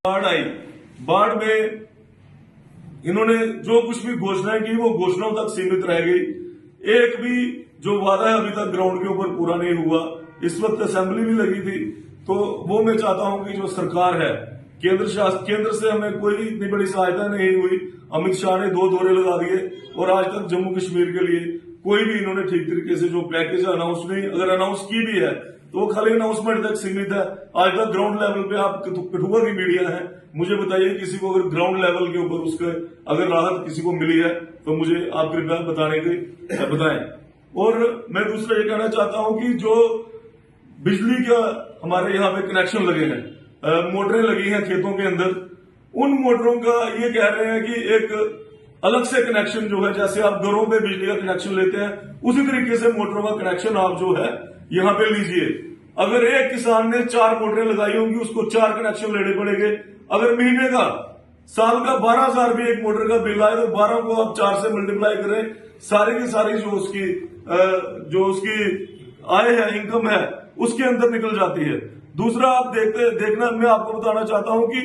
बाढ़ आई, बाढ़ में इन्होंने जो कुछ भी घोषणाएं की वो घोषणाओं तक सीमित रह गई। एक भी जो वादा है अभी तक ग्राउंड के ऊपर पूरा नहीं हुआ। इस वक्त असेंबली भी लगी थी, तो वो मैं चाहता हूं कि जो सरकार है, केंद्र से हमें कोई इतनी बड़ी सहायता नहीं हुई। अमित शाह ने 2 दौरे लगा दिए और आज तक जम्मू कश्मीर के लिए कोई भी इन्होंने ठीक तरीके से जो पैकेज अनाउंस नहीं, अगर अनाउंस की भी है तो वो खाली अनाउंसमेंट तक सीमित है। आज तक ग्राउंड लेवल पे आप कठुआ की मीडिया है, मुझे बताइए किसी को अगर ग्राउंड लेवल के ऊपर उसके अगर राहत किसी को मिली है तो मुझे आप कृपया बताएं। और मैं दूसरा ये कहना चाहता हूं कि जो बिजली का हमारे यहाँ पे कनेक्शन लगे हैं, मोटरें लगी हैं खेतों के अंदर, उन मोटरों का ये कह रहे हैं कि एक अलग से कनेक्शन जो है, जैसे आप घरों पे बिजली का कनेक्शन लेते हैं उसी तरीके से मोटरों का कनेक्शन आप जो है यहाँ पे लीजिए। अगर एक किसान ने 4 मोटरें लगाई होंगी उसको 4 कनेक्शन लेने पड़ेंगे। अगर महीने का साल का 12,000 भी एक मोटर का बिल आए तो 12 को आप 4 से मल्टीप्लाई करें, सारी की सारी जो उसकी आय है, इनकम है, उसके अंदर निकल जाती है। दूसरा आप देखना मैं आपको बताना चाहता हूं कि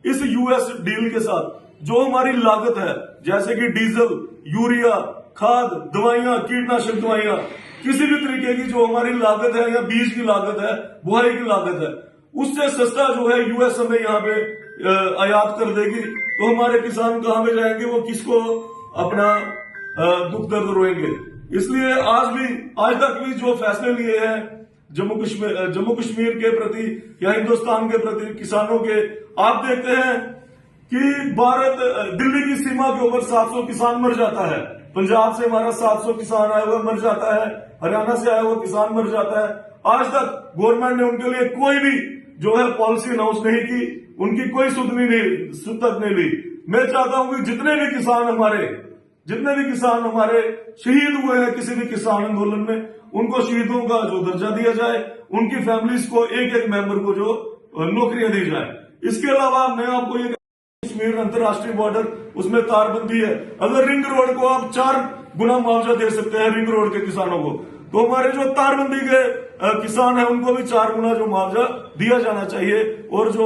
इस यूएस डील के साथ जो हमारी लागत है, जैसे कि डीजल, यूरिया, खाद, दवाइयां, कीटनाशक दवाइयां, किसी भी तरीके की जो हमारी लागत है या बीज की लागत है, बुआई की लागत है, उससे सस्ता जो है यूएस हमें यहाँ पे आयात कर देगी। तो हमारे किसान कहां पे जाएंगे, वो किसको अपना दुख दर्द रोएंगे। इसलिए आज तक भी जो फैसले लिए हैं जम्मू कश्मीर के प्रति या हिंदुस्तान के प्रति किसानों के, आप देखते हैं कि दिल्ली की सीमा के ऊपर 700 किसान मर जाता है, पंजाब से हमारा 700 किसान आया हुआ मर जाता है, हरियाणा से आया हुआ किसान मर जाता है। आज तक गवर्नमेंट ने उनके लिए कोई भी जो है पॉलिसी अनाउंस नहीं की, उनकी कोई सुध तक नहीं ली। मैं चाहता हूं कि जितने भी किसान हमारे शहीद हुए हैं किसी भी किसान आंदोलन में, उनको शहीदों का जो दर्जा दिया जाए, उनकी फैमिलीज को एक मेंबर को जो नौकरियां दी जाए। इसके अलावा मैं आपको ये कश्मीर अंतर्राष्ट्रीय बॉर्डर, उसमें तारबंदी है। अगर रिंग रोड को आप 4 गुना मुआवजा दे सकते हैं रिंग रोड के किसानों को, तो हमारे जो तारबंदी के किसान हैं उनको भी 4 गुना जो मुआवजा दिया जाना चाहिए। और जो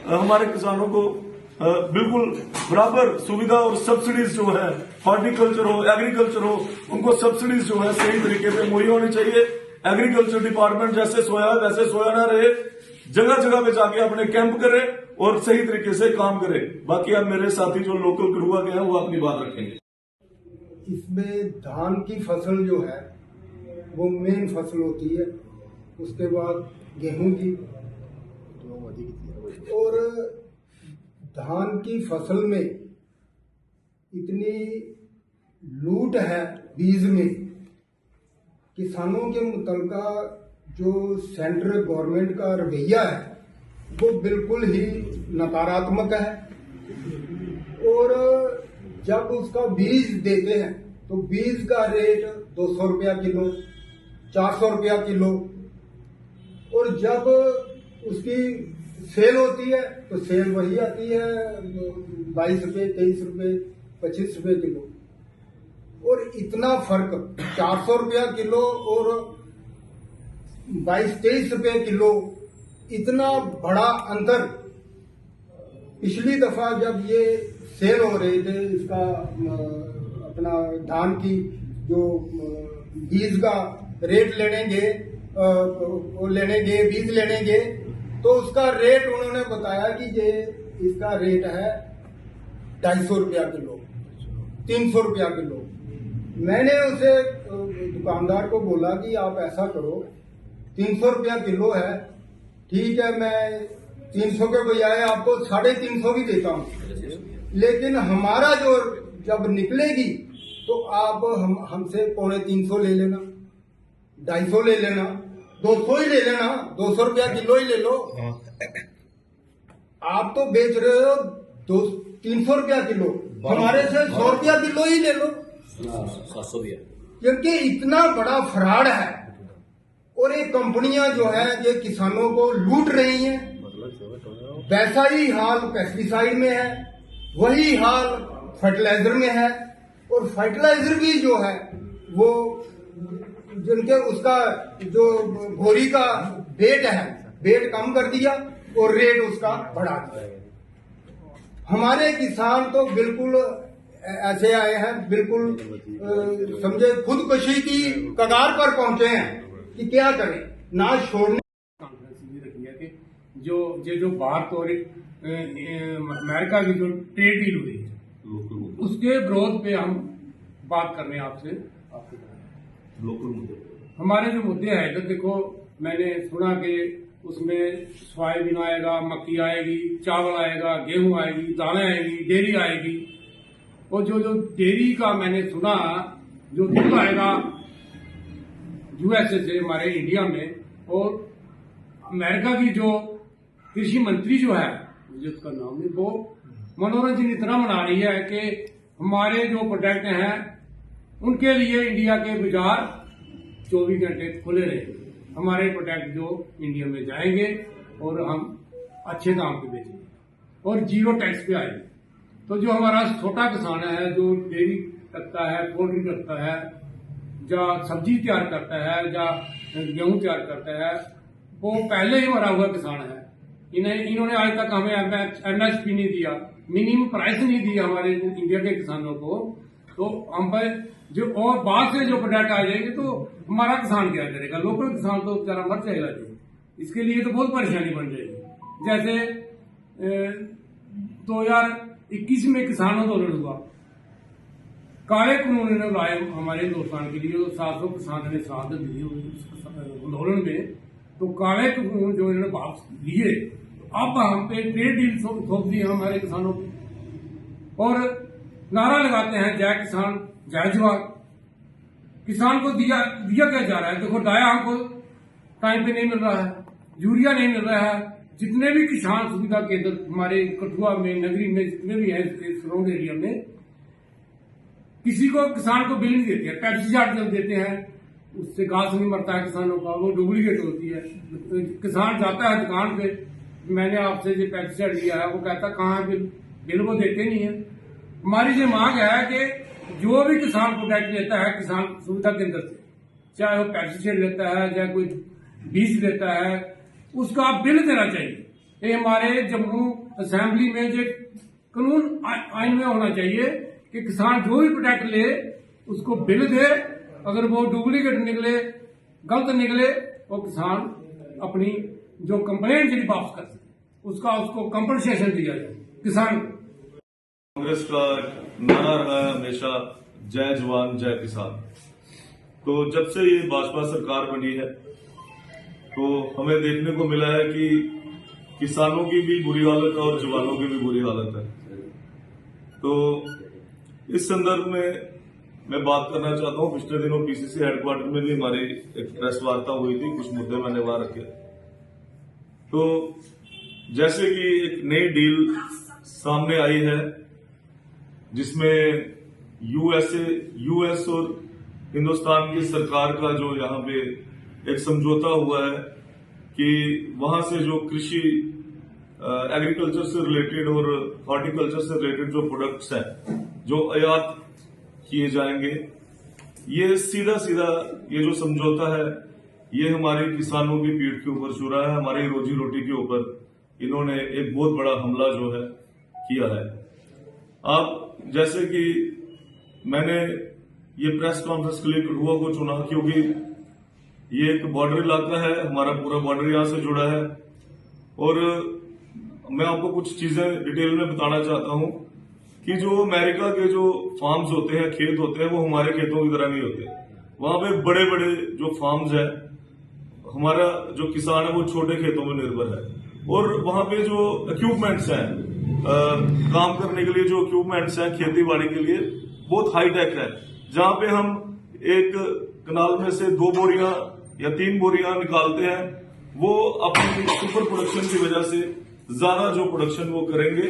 हमारे किसानों को बिल्कुल बराबर सुविधा और सब्सिडीज जो है, हॉर्टिकल्चर हो, एग्रीकल्चर हो, उनको सब्सिडीज जो है सही तरीके से मुहैया होनी चाहिए। एग्रीकल्चर डिपार्टमेंट जैसे सोया वैसे सोया ना रहे, जगह जगह पे जाके अपने कैंप करे और सही तरीके से काम करे। बाकी अब मेरे साथी जो लोकल कड़ुआ के हैं वो अपनी बात रखेंगे। इसमें धान की फसल जो है वो मेन फसल होती है, उसके बाद गेहूं की, और धान की फसल में इतनी लूट है बीज में, किसानों के मुतलका जो सेंट्रल गवर्नमेंट का रवैया है वो बिल्कुल ही नकारात्मक है। और जब उसका बीज देते हैं तो बीज का रेट 200 रुपया किलो, 400 रुपया किलो, और जब उसकी सेल होती है तो सेल वही आती है 22 रुपये, 23 रुपये, 25 रुपये किलो। और इतना फर्क 400 रुपया किलो और 22-23 रुपये किलो, इतना बड़ा अंतर पिछली दफा जब ये सेल हो रहे थे, इसका अपना धान की जो बीज का रेट बीज लेनेंगे, तो उसका रेट उन्होंने बताया कि ये इसका रेट है 250 रुपया किलो, 300 रुपया किलो। मैंने उसे दुकानदार को बोला कि आप ऐसा करो, 300 रुपया किलो है, ठीक है, मैं 300 के बजाय आपको 350 भी देता हूँ, लेकिन हमारा जो जब निकलेगी तो आप हमसे 250 ले लेना, 250 ले लेना, 200 ही ले लेना, 200 रुपया किलो ही ले लो। आप तो बेच रहे हो 300 रुपया किलो, हमारे से 100 रुपया किलो ही ले लो, 700 दिया, क्योंकि इतना बड़ा फ्रॉड है। और ये कंपनियां जो है ये किसानों को लूट रही हैं। वैसा ही हाल पेस्टिसाइड में है, वही हाल फर्टिलाइजर में है। और फर्टिलाइजर भी जो है वो जिनके उसका जो बोरी का वेट है, वेट कम कर दिया और रेट उसका बढ़ा दिया। हमारे किसान तो बिल्कुल ऐसे आए हैं, बिल्कुल समझे खुदकुशी की कगार पर पहुंचे हैं कि क्या करें, ना छोड़ने। कॉन्फ्रेंस भी रखी है कि जो भारत और अमेरिका की जो ट्रेड डील हुई है उसके विरोध पे हम बात कर रहे हैं आपसे। लोकल मुद्दे हमारे जो मुद्दे हैं तो देखो, मैंने सुना कि उसमें सोयाबीन आएगा, मक्की आएगी, चावल आएगा, गेहूं आएगी, दालें आएगी, डेयरी आएगी। और जो डेयरी का मैंने सुना, जो दूध आएगा यूएसए से हमारे इंडिया में, और अमेरिका की जो कृषि मंत्री जो है, मुझे उसका नाम नहीं, वो मनोरंजन इतना मना रही है कि हमारे जो प्रोडक्ट हैं उनके लिए इंडिया के बाजार 24 घंटे खुले रहेंगे। हमारे प्रोडक्ट जो इंडिया में जाएंगे और हम अच्छे दाम पे बेचेंगे और जीरो टैक्स पे आएंगे। तो जो हमारा छोटा किसान है, जो डेयरी करता है, पोल्ट्री करता है, या सब्जी तैयार करता है, या गेहूं तैयार करता है, वो पहले ही मरा हुआ किसान है। इन्होंने आज तक हमें एमएसपी नहीं दिया, मिनिमम प्राइस नहीं दिया हमारे इंडिया के किसानों को। तो हम पर जो और बाहर से जो प्रोडक्ट आ जाएंगे तो हमारा किसान क्या करेगा? लोकल किसान तो बेचारा मर जाएगा जी। इसके लिए तो बहुत परेशानी बन जाएगी। जैसे 2021 में किसान आंदोलन हुआ, काले कानून ने लाए हमारे हिंदुस्तान के लिए, 700 किसान ने साथ दिए उस आंदोलन में। तो काले कानून जो इन्होंने वापस लिए, अब हम पे ट्रेड डील थोप दी हमारे किसानों को, और नारा लगाते हैं जय किसान जय जवान। किसान को दिया क्या जा रहा है? देखो, डाया हमको टाइम पे नहीं मिल रहा है, यूरिया नहीं मिल रहा है। जितने भी किसान सुविधा केंद्र हमारे कठुआ में, नगरी में, जितने भी हैं सराउंड एरिया में, किसी को किसान को बिल नहीं देते हैं। पेस्टिसाइड जब देते हैं उससे घास नहीं मरता है किसानों का, वो डुप्लीकेट होती है। किसान जाता है दुकान पे, मैंने आपसे जो पेस्टिसाइड लिया है, वो कहता कहाँ है बिल वो देते नहीं है। हमारी ये मांग है कि जो भी किसान प्रोडक्ट लेता है किसान सुविधा केंद्र से, चाहे वो पेस्टिसाइड लेता है, चाहे कोई बीज लेता है, उसका बिल देना चाहिए। ये हमारे जम्मू असेंबली में जो कानून आइन में होना चाहिए कि किसान जो भी प्रोडक्ट ले उसको बिल दे। अगर वो डुप्लीकेट निकले, गलत निकले, वो किसान अपनी जो कंप्लेंट यदि वापस कर सके, उसको कंपनसेशन दिया जाए किसान को। कांग्रेस का नारा रहा है हमेशा जय जवान जय किसान। तो जब से ये भाजपा सरकार बनी है तो हमें देखने को मिला है कि किसानों की भी बुरी हालत है और जवानों की भी बुरी हालत है। तो इस संदर्भ में मैं बात करना चाहता हूं, पिछले दिनों पीसीसी हेडक्वार्टर में भी हमारी एक प्रेस वार्ता हुई थी, कुछ मुद्दे मैंने वहां रखे। तो जैसे कि एक नई डील सामने आई है जिसमें यूएस और हिंदुस्तान की सरकार का जो यहाँ पे एक समझौता हुआ है कि वहां से जो कृषि एग्रीकल्चर से रिलेटेड और हॉर्टिकल्चर से रिलेटेड जो प्रोडक्ट्स हैं जो आयात किए जाएंगे, ये सीधा ये जो समझौता है ये हमारे किसानों की पीठ के ऊपर छू रहा है, हमारी रोजी रोटी के ऊपर इन्होंने एक बहुत बड़ा हमला जो है किया है। आप जैसे कि मैंने ये प्रेस कॉन्फ्रेंस के लिए कठुआ को चुना क्योंकि ये एक बॉर्डर इलाका है, हमारा पूरा बॉर्डर यहां से जुड़ा है। और मैं आपको कुछ चीजें डिटेल में बताना चाहता हूं कि जो अमेरिका के जो फार्म्स होते हैं, खेत होते हैं, वो हमारे खेतों की तरह नहीं होते। वहां पे बड़े बड़े जो फार्म्स हैं, हमारा जो किसान है वो छोटे खेतों में निर्भर है। और वहां पे जो इक्विपमेंट्स हैं, काम करने के लिए जो इक्विपमेंट्स हैं खेती बाड़ी के लिए, बहुत हाईटेक है। जहां पे हम एक कनाल में से 2 बोरियां या 3 बोरियां निकालते हैं, वो अपनी सुपर प्रोडक्शन की वजह से ज्यादा जो प्रोडक्शन वो करेंगे।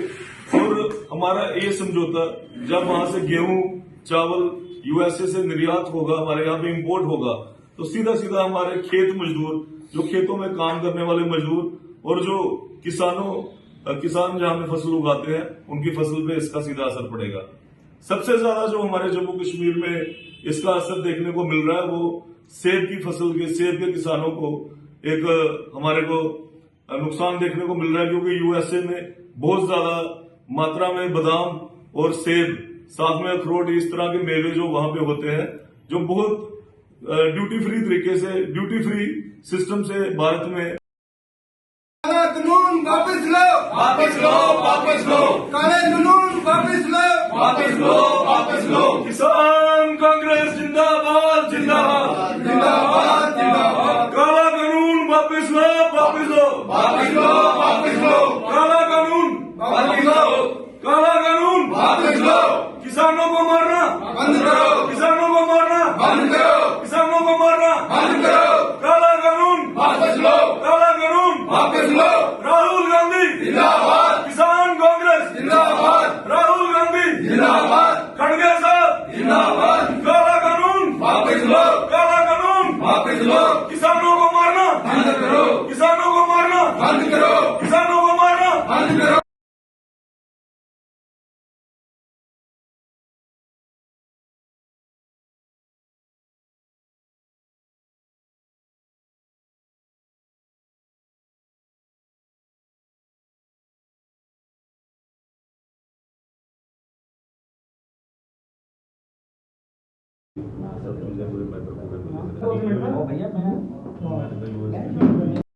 और हमारा ये समझौता, जब वहां से गेहूं चावल यूएसए से निर्यात होगा, हमारे यहाँ पे इंपोर्ट होगा, तो सीधा हमारे खेत मजदूर, जो खेतों में काम करने वाले मजदूर और जो किसान जहां पे फसल उगाते हैं, उनकी फसल पे इसका सीधा असर पड़ेगा। सबसे ज्यादा जो हमारे जम्मू कश्मीर में इसका असर देखने को मिल रहा है वो सेब के किसानों को एक हमारे को नुकसान देखने को मिल रहा है, क्योंकि यूएसए में बहुत ज्यादा मात्रा में बादाम और सेब, साथ में अखरोट, इस तरह के मेवे जो वहां पे होते हैं, जो बहुत ड्यूटी फ्री तरीके से, ड्यूटी फ्री सिस्टम से भारत में। काला कानून वापस लो, वापस लो, वापस लो, काले कानून वापस लो, वापस लो, वापस लो। किसान कांग्रेस जिंदाबाद, जिंदाबाद, जिंदाबाद जिंदाबाद। काला कानून वापस लो, वापस लो, वापस लो, वापस लो, काला कानून वापस लो, काला कानून वापस लो, किसानों को मारना बंद करो, किसानों को मारना बंद करो, किसानों को मारना बंद करो, काला कानून वापस लो, काला कानून वापस लो, राहुल गांधी जिंदाबाद, किसान कांग्रेस जिंदाबाद, राहुल गांधी जिंदाबाद, खड़गे साहब जिंदाबाद, काला कानून वापस लो, काला कानून वापस लो, किसानों को मारना बंद करो, किसानों को मारना बंद करो, किसानों को मारना बंद करो। भैया मैं